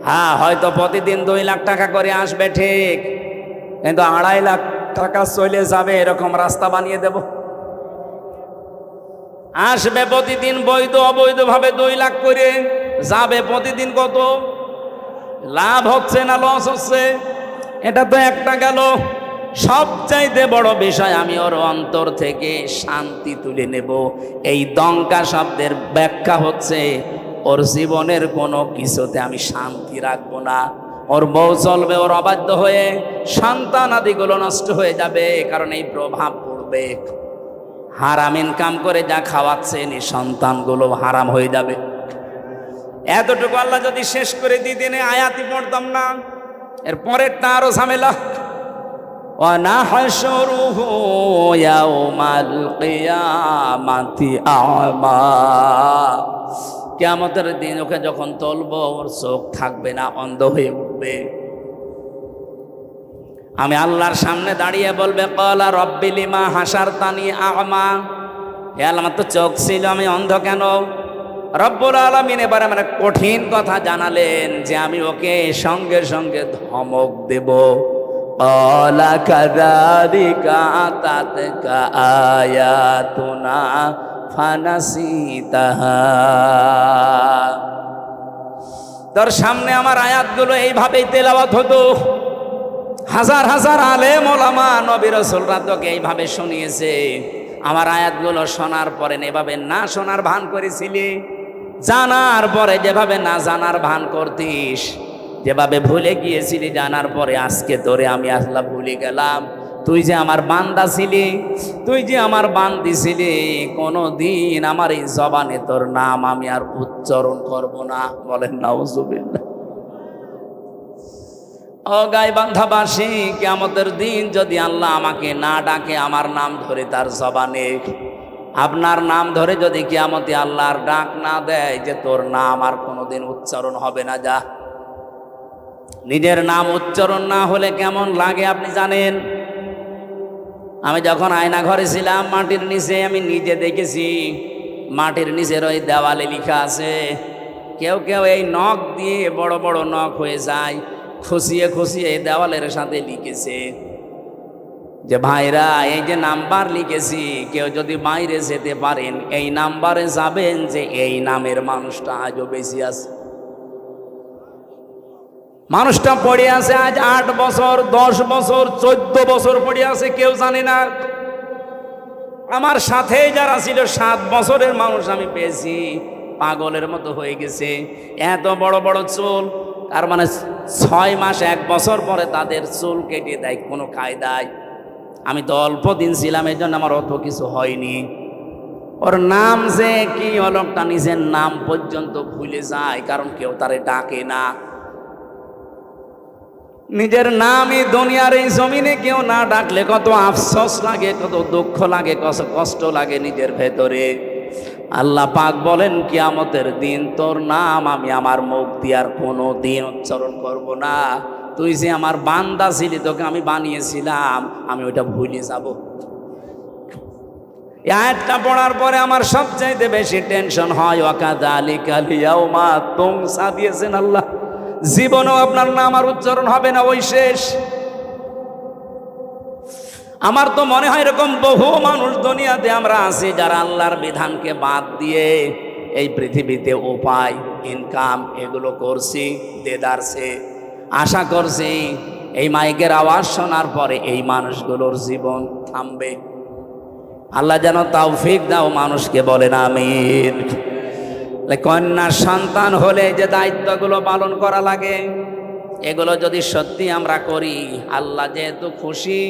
হ্যাঁ, হয়তো প্রতিদিন 2 লাখ টাকা করে আসবে ঠিক, কিন্তু 2.5 লাখ টাকা চলে যাবে এরকম রাস্তা বানিয়ে দেব। আসবে প্রতিদিন বৈধ অবৈধভাবে 2 লাখ করে, যাবে প্রতিদিন কত? লাভ হচ্ছে না লস হচ্ছে? এটা তো একটা গেল। সবচাইতে বড় বিষয়, আমি ওর অন্তর থেকে শান্তি তুলে নেব। এই দঙ্কা শব্দের ব্যাখ্যা হচ্ছে ওর জীবনের কোনো কিছুতে আমি শান্তি রাখবো না। ওর বউ চলবে ওর অবাধ্য হয়ে, সন্তান আদিগুলো নষ্ট হয়ে যাবে, কারণ এই প্রভাব পড়বে। হারাম ইনকাম করে যা খাওয়াচ্ছেন এই সন্তানগুলো হারাম হয়ে যাবে। এতটুকু আল্লাহ যদি শেষ করে দিতেন আয়াতই পড়তাম না। এর পরেরটা আরো ঝামেলা। ওয়া নাহশুরুহু ইয়াউমাল কিয়ামাতি আ'মা। কিয়ামতের দিন ওকে যখন তুলবো ওর চোখ থাকবে না, অন্ধ হয়ে উঠবে। আমি আল্লাহর সামনে দাঁড়িয়ে বলবে, ক্বালা রাব্বি লিমা হাসারতানি আ'মা। হে আল্লাহ, আমার তো চোখ ছিল, আমি অন্ধ কেন? রব্বুল আলামিন এবারে মানে কঠিন কথা জানালেন যে আমি ওকে সঙ্গে সঙ্গে ধমক দেব। ক্বালা কাযালিকা আতাতকা আয়াতুনা ফানাসিতাহা। তোর সামনে আমার আয়াতগুলো এইভাবেই তেলাওয়াত হতো। হাজার হাজার আলেম ওলামা নবী রাসূলরা তোকে এইভাবে শুনিয়েছে। আমার আয়াতগুলো শোনার পরে এভাবে না শোনার ভান করেছিলি, জানার পরে যেভাবে না জানার ভান করতিস, যেভাবে ভুলে গিয়েছিলি জানার পরে, আজকে তোরে আমি আল্লাহ ভুলে গেলাম। তুই যে আমার বান্দা ছিলি, তুই যে আমার বান্দি ছিলি, কোনোদিন আমার এই জবানে তোর নাম আমি আর উচ্চারণ করব না। বলেন নাউজুবিল্লাহ। ও গাইবান্ধাবাসী, কিয়ামতের দিন যদি আল্লাহ আমাকে না ডাকে, আমার নাম ধরে তার জবানে, আপনার নাম ধরে যদি কিয়ামতে আল্লাহর ডাক না দেয় যে তোর নাম আর কোনোদিন উচ্চারণ হবে না, যা। নিজের নাম উচ্চারণ না হলে কেমন লাগে আপনি জানেন? আমি যখন আয়না ঘরে ছিলাম, মাটির নিচে আমি নিজে দেখেছি, মাটির নিচের ওই দেওয়ালে লেখা আছে। কেউ কেউ এই নখ দিয়ে বড় বড় নখ হয়ে যায়, খুশিয়ে খুশিয়ে এই দেওয়ালের সাথে লিখেছে যে ভাইরা এই যে নাম্বার লিখেছি, কেউ যদি বাইরে যেতে পারেন এই নাম্বারে যাবেন, যে এই নামের মানুষটা আজও বেশি আছে। মানুষটা পড়ে আছে আজ 8 বছর 10 বছর 14 বছর পড়ে আছে, কেউ জানে না। আমার সাথে যারা ছিল 7 বছরের মানুষ আমি পেয়েছি, পাগলের মতো হয়ে গেছে। এত বড় বড় চুল, তার মানে 6 মাস 1 বছর পরে তাদের চুল কেটে দেয় কোনো কায়দায়। আমি তো অল্প দিন ছিলাম, এই জন্য আমার অত কিছু হয়নি। ওর নাম যে কি, লোকটা নিজের নাম পর্যন্ত ভুলে যায়, কারণ কেউ তারে ডাকে না। নিজের নামই দুনিয়ার এই জমিনে কেউ না ডাকলে কত আফসোস লাগে, কত দুঃখ লাগে, কত কষ্ট লাগে নিজের ভেতরে। আল্লাহ পাক বলেন কিয়ামতের দিন তোর নাম আমি আমার মুখ দিয়ে আর কোনো দিন উচ্চারণ করব না। তুই যে আমার বান্দা ছিলি, তোকে আমি বানিয়েছিলাম, আমি ওইটা ভুলে যাব। এই আয়াতটা পড়ার পরে আমার সবচাইতে বেশি টেনশন হয়, ওয়াকাযালিকাল ইয়াউমা তুনসা দিয়েছেন আল্লাহ, জীবনেও আপনার নাম আর উচ্চারণ হবে না, ওই শেষ। আমার তো মনে হয় এরকম বহু মানুষ দুনিয়াতে আমরা আছি যারা আল্লাহর বিধানকে বাদ দিয়ে এই পৃথিবীতে উপায়, ইনকাম এগুলো করছি, দেদারছে। আশা করছি এই মাইকের আওয়াজ শোনার পরে এই মানুষগুলোর জীবন থামবে। আল্লাহ যেন তৌফিক দাও মানুষকে, বলেন আমিন। কন্যা সন্তান হলে যে দায়িত্বগুলো পালন করা লাগে, এগুলো যদি সত্যি আমরা করি, আল্লাহ যেহেতু খুশি,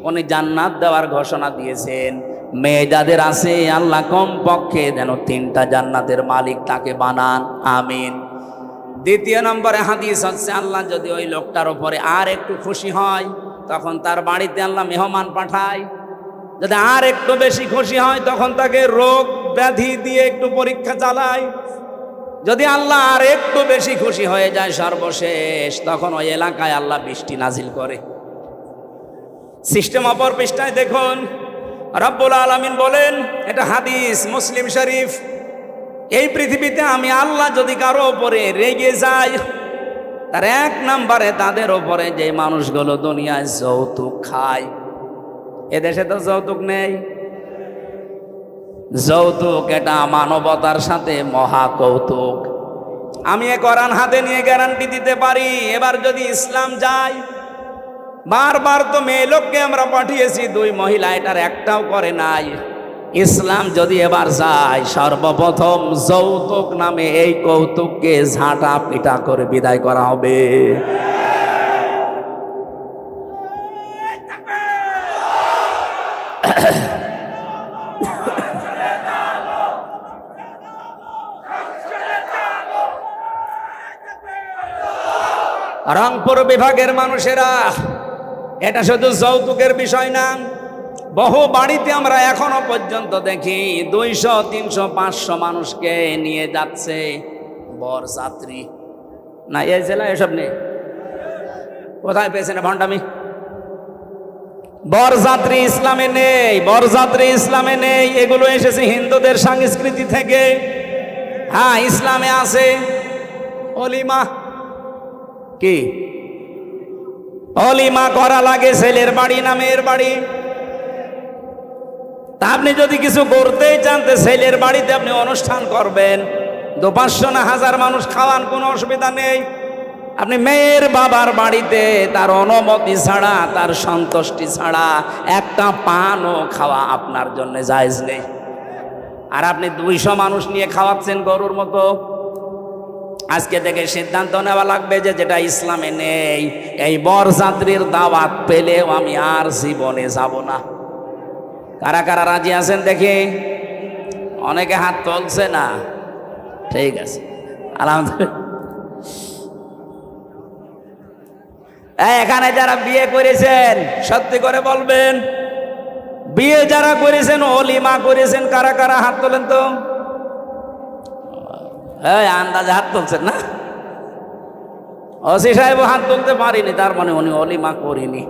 উনি জান্নাত দেওয়ার ঘোষণা দিয়েছেন। মেয়ে যাদের আছে, আল্লাহ কমপক্ষে যেন 3টা জান্নাতের মালিক তাকে বানান, আমিন। দ্বিতীয় নম্বরে হাদিস হচ্ছে, আল্লাহ যদি ওই লোকটার উপরে আর একটু খুশি হয়, তখন তার বাড়িতে আল্লাহ মেহমান পাঠায়। যদি আর একটু বেশি খুশি হয়, তখন তাকে রোগ ব্যাধি দিয়ে একটু পরীক্ষা চালায়। যদি আল্লাহ আর একটু বেশি খুশি হয়ে যায়, সর্বশেষ তখন ওই এলাকায় আল্লাহ বৃষ্টি নাজিল করে। সিস্টেম অপর পৃষ্ঠায় দেখুন, রব্বুল আলামিন বলেন, এটা হাদিস মুসলিম শরীফ, এই পৃথিবীতে আমি আল্লাহ যদি কারো ওপরে রেগে যাই, তার 1 নম্বরে তাদের ওপরে যে মানুষগুলো দুনিয়ায় যৌতুক খায়। এদেশে তো যৌতুক নেই। যৌতুক এটা মানবতার সাথে মহা কৌতুক। আমি এ কোরআন হাতে নিয়ে গ্যারান্টি দিতে পারি, এবার যদি ইসলাম যায়, বারবার তো মেয়ে লোককে আমরা পাঠিয়েছি, 2 মহিলা এটার একটাও করে নাই। ইসলাম যদি এবার যায়, সর্বপ্রথম যৌতুক নামে এই কৌতুককে ঝাঁটা পিটা করে বিদায় করা হবে। রংপুর বিভাগের মানুষেরা, এটা শুধু যৌতুকের বিষয় না, বহু বাড়িতে আমরা এখনো পর্যন্ত দেখি 200, 300, 500 মানুষকে নিয়ে যাচ্ছে বরযাত্রী। না, এই জেলা এসব নেই, কোথায় পেয়েছেন ভণ্ডামি? বরযাত্রী ইসলামে নেই, বরযাত্রী ইসলামে নেই। এগুলো এসেছে হিন্দুদের সংস্কৃতি থেকে। হ্যাঁ, ইসলামে আছে অলিমা। কি অলিমা করা লাগে? ছেলের বাড়ি না মেয়ের বাড়ি? তা আপনি যদি কিছু করতেই চান, ছেলের বাড়িতে আপনি অনুষ্ঠান করবেন, 200-500 না 1000 মানুষ খাওয়ান, কোনো অসুবিধা নেই। আপনি মেয়ের বাবার বাড়িতে তার অনুমতি ছাড়া, তার সন্তুষ্টি ছাড়া একটা পানও খাওয়া আপনার জন্য জায়েজ নেই। আর আপনি 200 মানুষ নিয়ে খাওয়াচ্ছেন গরুর মতো। আজকে থেকে সিদ্ধান্ত নেওয়া লাগবে যে যেটা ইসলামে নেই, এই বরযাত্রীর দাওয়াত পেলেও আমি আর জীবনে যাব না। কারা কারা রাজি আছেন দেখি? অনেকে হাত তুলছে না। ঠিক আছে, আলহামদুলিল্লাহ। এখানে যারা বিয়ে করেছেন, সত্যি করে বলবেন, বিয়ে যারা করেছেন, অলিমা করেছেন, কারা কারা হাত তোলেন তো? আন্দাজে হাত তুলছেন না? ওসি সাহেব হাত তুলতে পারিনি, তার মানে উনি অলিমা করিনি,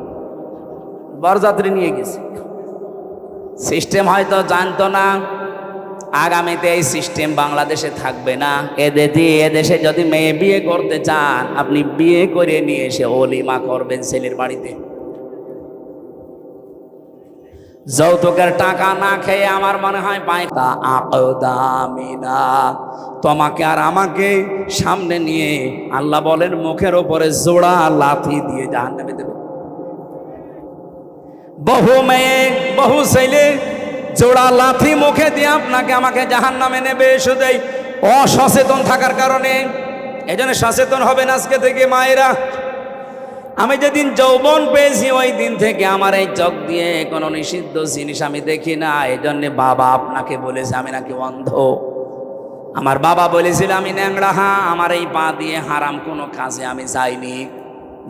বরযাত্রী নিয়ে গেছে। সিস্টেম হয়তো জানতো না, আগামীতে এই সিস্টেম বাংলাদেশে থাকবে না। এদেশে যদি মেয়ে বিয়ে করতে চান, আপনি বিয়ে করে নিয়ে এসে অলিমা করবেন ছেলের বাড়িতে। যৌতুকের টাকা না খেয়ে আমার মনে হয় পায়তা আকদামিনা, তোমাকে আর আমাকে সামনে নিয়ে আল্লাহ বলেন মুখের ওপরে জোড়া লাথি দিয়ে জাহান্নামে দেবে। বহু মেয়ে, বহু ছেলে জোড়া লাথি মুখে দিয়ে আপনাকে আমাকে জাহান্নামে নেবে, শুধু অসচেতন থাকার কারণে। এই জন্য সচেতন হবেন আজকে থেকে মায়েরা। আমি যেদিন যৌবন পেয়েছি, ওই দিন থেকে আমার এই চোখ দিয়ে কোনো নিষিদ্ধ জিনিস আমি দেখি না। এই জন্যে বাবা আপনাকে বলেছে আমি নাকি অন্ধ। আমার বাবা বলেছিল আমি ন্যাংরা। হ্যাঁ, আমার এই পা দিয়ে হারাম কোনো কাজে আমি যাইনি।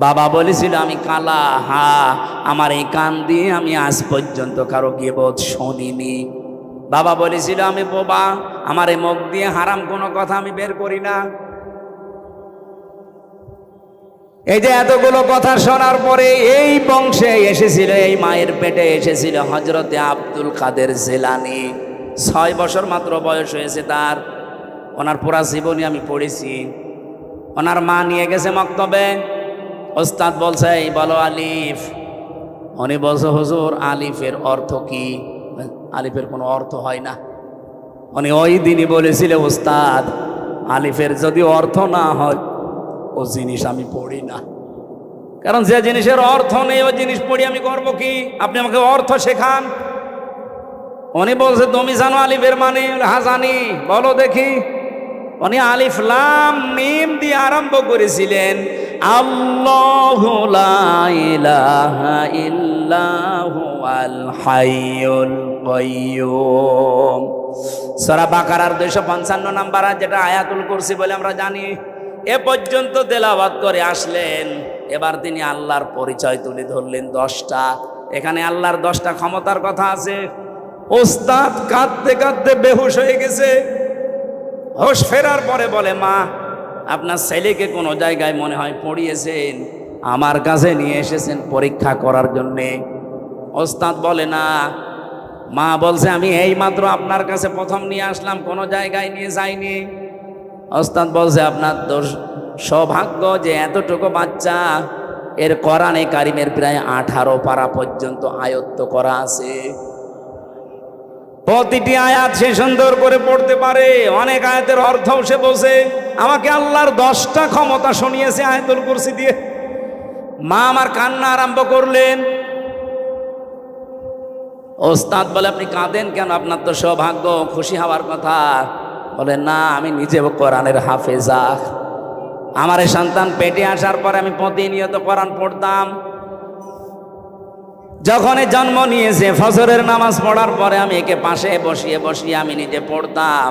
বাবা বলেছিল আমি কালা। হ্যাঁ, আমার এই কান দিয়ে আমি আজ পর্যন্ত কারো গীবত শুনিনি। বাবা বলেছিল আমি বোবা, আমার এই মুখ দিয়ে হারাম কোনো কথা আমি বের করি না। এই যে এতগুলো কথা শোনার পরে এই বংশে এসেছিল, এই মায়ের পেটে এসেছিল হযরতে আব্দুল কাদের জিলানী। 6 বছর মাত্র বয়স হয়েছে তার। ওনার পুরা জীবনী আমি পড়েছি। ওনার মা নিয়ে গেছে মক্তবে, ওস্তাদ বলছে এই বলো আলিফ। উনি বলছে হুজুর আলিফের অর্থ কি? আলিফের কোনো অর্থ হয় না। উনি ওই দিনই বলেছিল ওস্তাদ আলিফের যদি অর্থ না হয় ও জিনিস আমি পড়ি না, কারণ যে জিনিসের অর্থ নেই ওই জিনিস পড়ি আমি করবো কি? আপনি আমাকে অর্থ শেখান। উনি বলছে তুমি জানো আলিফের মানে? হ্যাঁ জানি। বলো দেখি। উনি আলিফ লাম মিম দিয়ে আরম্ভ করেছিলেন আল্লাহু লা ইলাহা ইল্লাহু আল হাইয়ুল কাইয়্যুম। সূরা বাকারার 255 নাম্বার যেটা আয়াতুল কুরসি বলে আমরা জানি, এ পর্যন্ত তেলাওয়াত করে আসলেন। এবার তিনি আল্লাহর পরিচয় তুলে ধরলেন 10টা। এখানে আল্লাহর 10টা ক্ষমতার কথা আছে। ওস্তাদ কাঁদতে কাঁদতে বেহুশ হয়ে গেছে। হোশ ফেরার পরে বলে মা আপনার ছেলেকে কোনো জায়গায় মনে হয় পড়িয়েছেন, আমার কাছে নিয়ে এসেছেন পরীক্ষা করার জন্যে। ওস্তাদ বলে না। মা বলছে আমি এই মাত্র আপনার কাছে প্রথম নিয়ে আসলাম, কোনো জায়গায় নিয়ে যাইনি। ওস্তাদ বলছে আপনার দোষ সৌভাগ্য যে এতটুকু বাচ্চা এর কোরআনে কারিমের প্রায় 18 পারা পর্যন্ত আয়ত্ত করা আছে। প্রতিটি আয়াত সে সুন্দর করে পড়তে পারে, অনেক আয়াতের অর্থও সে বোঝে। আমাকে আল্লাহর 10টা ক্ষমতা শুনিয়েছে আয়াতুল কুরসি দিয়ে। মা আমার কান্না আরম্ভ করলেন। ওস্তাদ বলে আপনি কাঁদেন কেন? আপনার তো সৌভাগ্য, খুশি হওয়ার কথা। বলে না আমি নিজেও কোরআনের হাফেজা। আমার এই সন্তান পেটে আসার পরে আমি প্রতিনিয়ত কোরআন পড়তাম। যখন জন্ম নিয়েছে ফজরের নামাজ পড়ার পরে আমি একে পাশে বসিয়ে বসিয়ে আমি নিজে পড়তাম।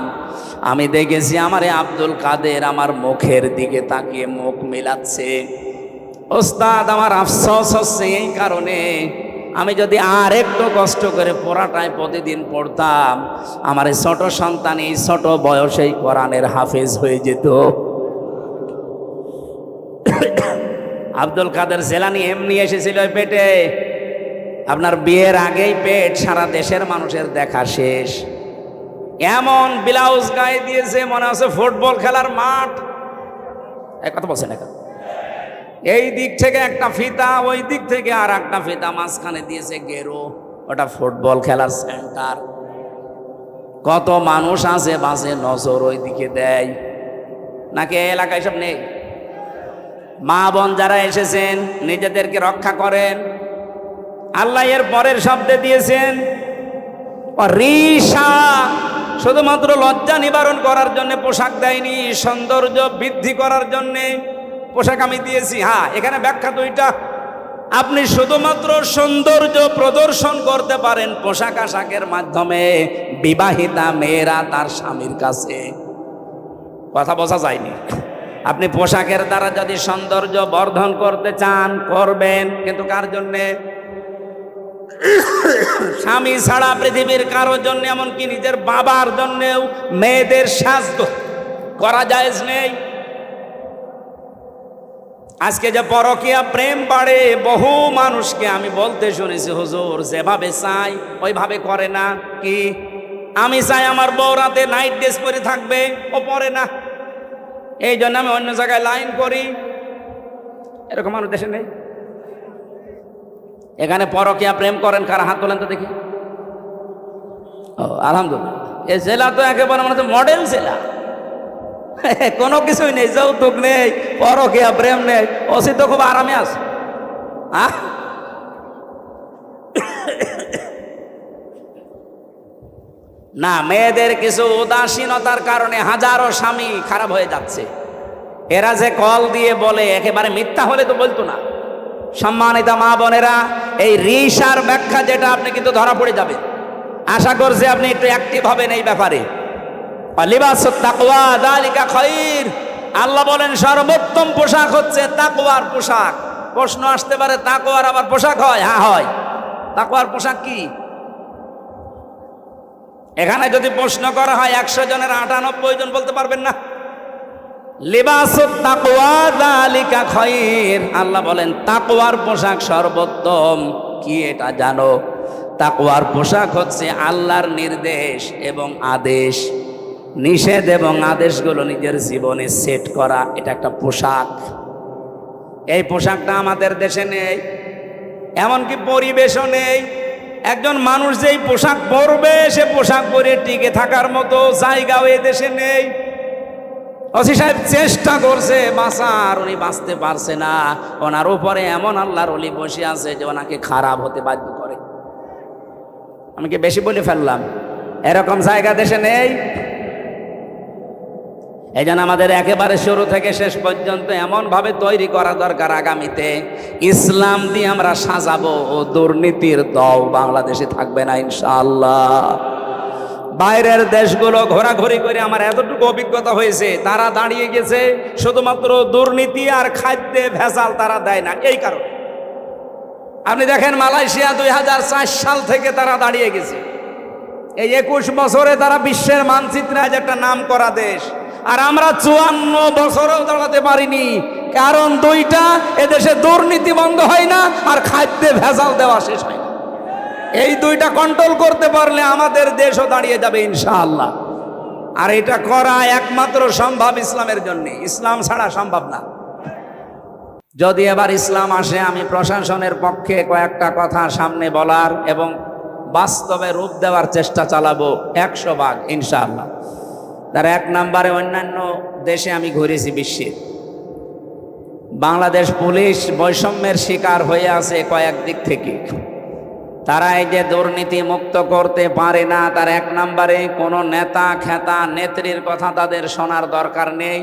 আমি দেখেছি আমারে আব্দুল কাদের আমার মুখের দিকে তাকিয়ে মুখ মিলাচ্ছে। ওস্তাদ আমার আফসোস হচ্ছে এই কারণে, আমি যদি আর একটু কষ্ট করে পড়াটাই প্রতিদিন পড়তাম আমার এই ছোট সন্তান এই ছোট বয়সেই কোরআনের হাফেজ হয়ে যেত। আব্দুল কাদের জিলানী এমনি এসেছিল পেটে। আপনার বিয়ের আগেই পেট সারা দেশের মানুষের দেখা শেষ। এমন ব্লাউজ গায়ে দিয়েছে মনে হচ্ছে ফুটবল খেলার মাঠ। এক কথা বলছেন এখন, এই দিক থেকে একটা ফিতা, ওই দিক থেকে আর একটা ফিতা, মাঝখানে দিয়েছে গেরো, ওটা ফুটবল খেলার সেন্টার। কত মানুষ আছে বাসে নজর ওই দিকে দেয় নাকি এই এলাকায় সব নেই? মা বোন যারা এসেছেন নিজেদেরকে রক্ষা করেন। আল্লাহ এর পরের শব্দে দিয়েছেন রিশা, শুধুমাত্র লজ্জা নিবারণ করার জন্য পোশাক দেয়নি, সৌন্দর্য বৃদ্ধি করার জন্য পোশাক আমি দিয়েছি। হ্যাঁ এখানে ব্যাখ্যা দুইটা। আপনি শুধুমাত্র সৌন্দর্য প্রদর্শন করতে পারেন পোশাক আশাকের মাধ্যমে, বিবাহিতা মেয়েরা তার স্বামীর কাছে। কথা বোঝা যায়নি? আপনি পোশাকের দ্বারা যদি সৌন্দর্য বর্ধন করতে চান করবেন, কিন্তু কার জন্যে? স্বামী ছাড়া পৃথিবীর কারোর জন্য, এমনকি নিজের বাবার জন্যেও মেয়েদের সাজ করা জায়েজ নেই। আজকে যে পরকীয়া প্রেম বাড়ে, বহু মানুষকে আমি বলতে শুনেছি হুজুর যেভাবে চাই ওইভাবে করে না। কি আমি চাই আমার বউ রাতে নাইট ড্রেস পরে থাকবে, ও পরে না, এই জন্য আমি অন্য জায়গায় লাইন করি। এরকম মানুষ দেশে নেই? এখানে পরকীয়া প্রেম করেন কারা? হাত তোলেন তো দেখি। ও আলহামদুলিল্লাহ, এই জেলা তো একেবারে মানে তো মডেল জেলা। কোনো কিছুই নেই, যৌতুক নেই, পরকীয়া প্রেম নেই, ওসি তো খুব আরামে আছে। না, মেয়েদের কিছু উদাসীনতার কারণে হাজারো স্বামী খারাপ হয়ে যাচ্ছে। এরা যে কল দিয়ে বলে একেবারে মিথ্যা হলে তো বলতো না। সম্মানিত মা বোনেরা, এই রিশার ব্যাখ্যা যেটা আপনি কিন্তু ধরা পড়ে যাবেন। আশা করছি আপনি একটু অ্যাক্টিভ হবেন এই ব্যাপারে। লিবাসুত তাকওয়া যালিকা খায়র। আল্লাহ বলেন সর্বোত্তম পোশাক হচ্ছে তাকওয়ার পোশাক। প্রশ্ন আসতে পারে তাকওয়ার আবার পোশাক হয়? হ্যাঁ হয়। তাকওয়ার পোশাক কি? এখানে যদি প্রশ্ন করা হয় 100 জনের 98 জন বলতে পারবেন না। লিবাসুত তাকওয়া যালিকা খায়র, আল্লাহ বলেন তাকওয়ার পোশাক সর্বোত্তম। কি এটা জানো? তাকওয়ার পোশাক হচ্ছে আল্লাহর নির্দেশ এবং আদেশ, নিষেধ এবং আদেশগুলো নিজের জীবনে সেট করা, এটা একটা পোশাক। এই পোশাকটা আমাদের দেশে নেই, এমনকি পরিবেশও নেই। একজন মানুষ যেই পোশাক পরবে সে পোশাক পরে টিকে থাকার মতো জায়গাও এ দেশে নেই। ওসি সাহেব চেষ্টা করছে বাঁচার, উনি বাঁচতে পারছে না। ওনার উপরে এমন আল্লাহর ওলি বসে আছে যে ওনাকে খারাপ হতে বাধ্য করে। আমি কি বেশি বলে ফেললাম? এরকম জায়গা দেশে নেই। এই জন্য আমাদের একেবারে শুরু থেকে শেষ পর্যন্ত এমনভাবে তৈরি করা দরকার, আগামীতে ইসলাম দিয়ে আমরা সাজাবো, ও দুর্নীতির দল বাংলাদেশে থাকবে না ইনশাআল্লাহ। বাইরের দেশগুলো ঘোরাঘুরি করে আমার এতটুকু অভিজ্ঞতা হয়েছে, তারা দাঁড়িয়ে গেছে শুধুমাত্র দুর্নীতি আর খাদ্যে ভেজাল তারা দেয় না, এই কারণে। আপনি দেখেন মালয়েশিয়া 2004 সাল থেকে তারা দাঁড়িয়ে গেছে। এই 21 বছরে তারা বিশ্বের মানচিত্রে আজ একটা নাম করা দেশ। আর আমরা 54 বছরেও দাঁড়াতে পারিনি, কারণ দুইটা, এদেশে দুর্নীতি বন্ধ হয় না আর খাদ্যে ভেজাল দেওয়া শেষ হয় না। এই দুইটা কন্ট্রোল করতে পারলে আমাদের দেশও দাঁড়িয়ে যাবে ইনশাআল্লাহ। আর এটা করা একমাত্র সম্ভব ইসলামের জন্য, ইসলাম ছাড়া সম্ভব না। যদি এবার ইসলাম আসে, আমি প্রশাসনের পক্ষে কয়েকটা কথা সামনে বলার এবং বাস্তবে রূপ দেওয়ার চেষ্টা চালাবো 100 ভাগ ইনশাআল্লাহ। তার 1 নম্বরে, অন্যান্য দেশে আমি ঘুরেছি বিশ্বের, বাংলাদেশ পুলিশ বৈষম্যের শিকার হয়ে আছে কয়েক দিক থেকে। তারা এই যে দুর্নীতি মুক্ত করতে পারে না, তার 1 নম্বরে কোনো নেতা খেতা নেত্রীর কথা তাদের শোনার দরকার নেই।